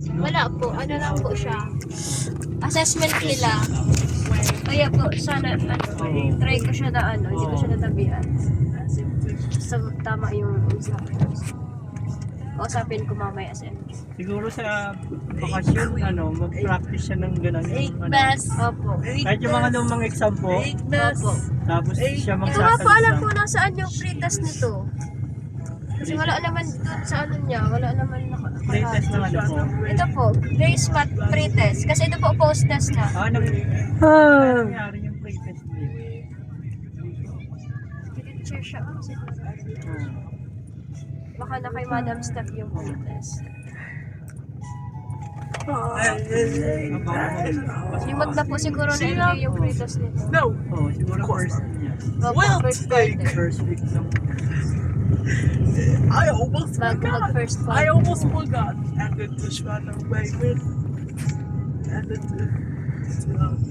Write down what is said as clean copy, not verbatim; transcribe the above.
Wala po, ano lang po siya. Assessment nila. Kaya po, sana, try ko siya na hindi ko siya natabihan. So, tama yung instructions. Kausapin ko mamaya sa MQ. Siguro sa bakasyon, mag-practice siya ng gano'n. Opo. Kahit yung mga lumang exam po, Opo. tapos siya Ito nga po, alam magsasalita. po nasaan yung pretest nito. Kasi wala naman dun sa niya, wala naman Pre-test ng ano po. Ito po, Grace Math pretest. Kasi ito po post-test na. Nangyari yung pre-test niya. Teacher siya kasi baka na kay Madam Steph yung pretest. Yung magna po siguro na MQ yung pretest nito. Oo, siguro first niya. Opo, first quarter. First week ng I almost Bago forgot. mag-first I quarter. almost forgot. And then just ran away with. And then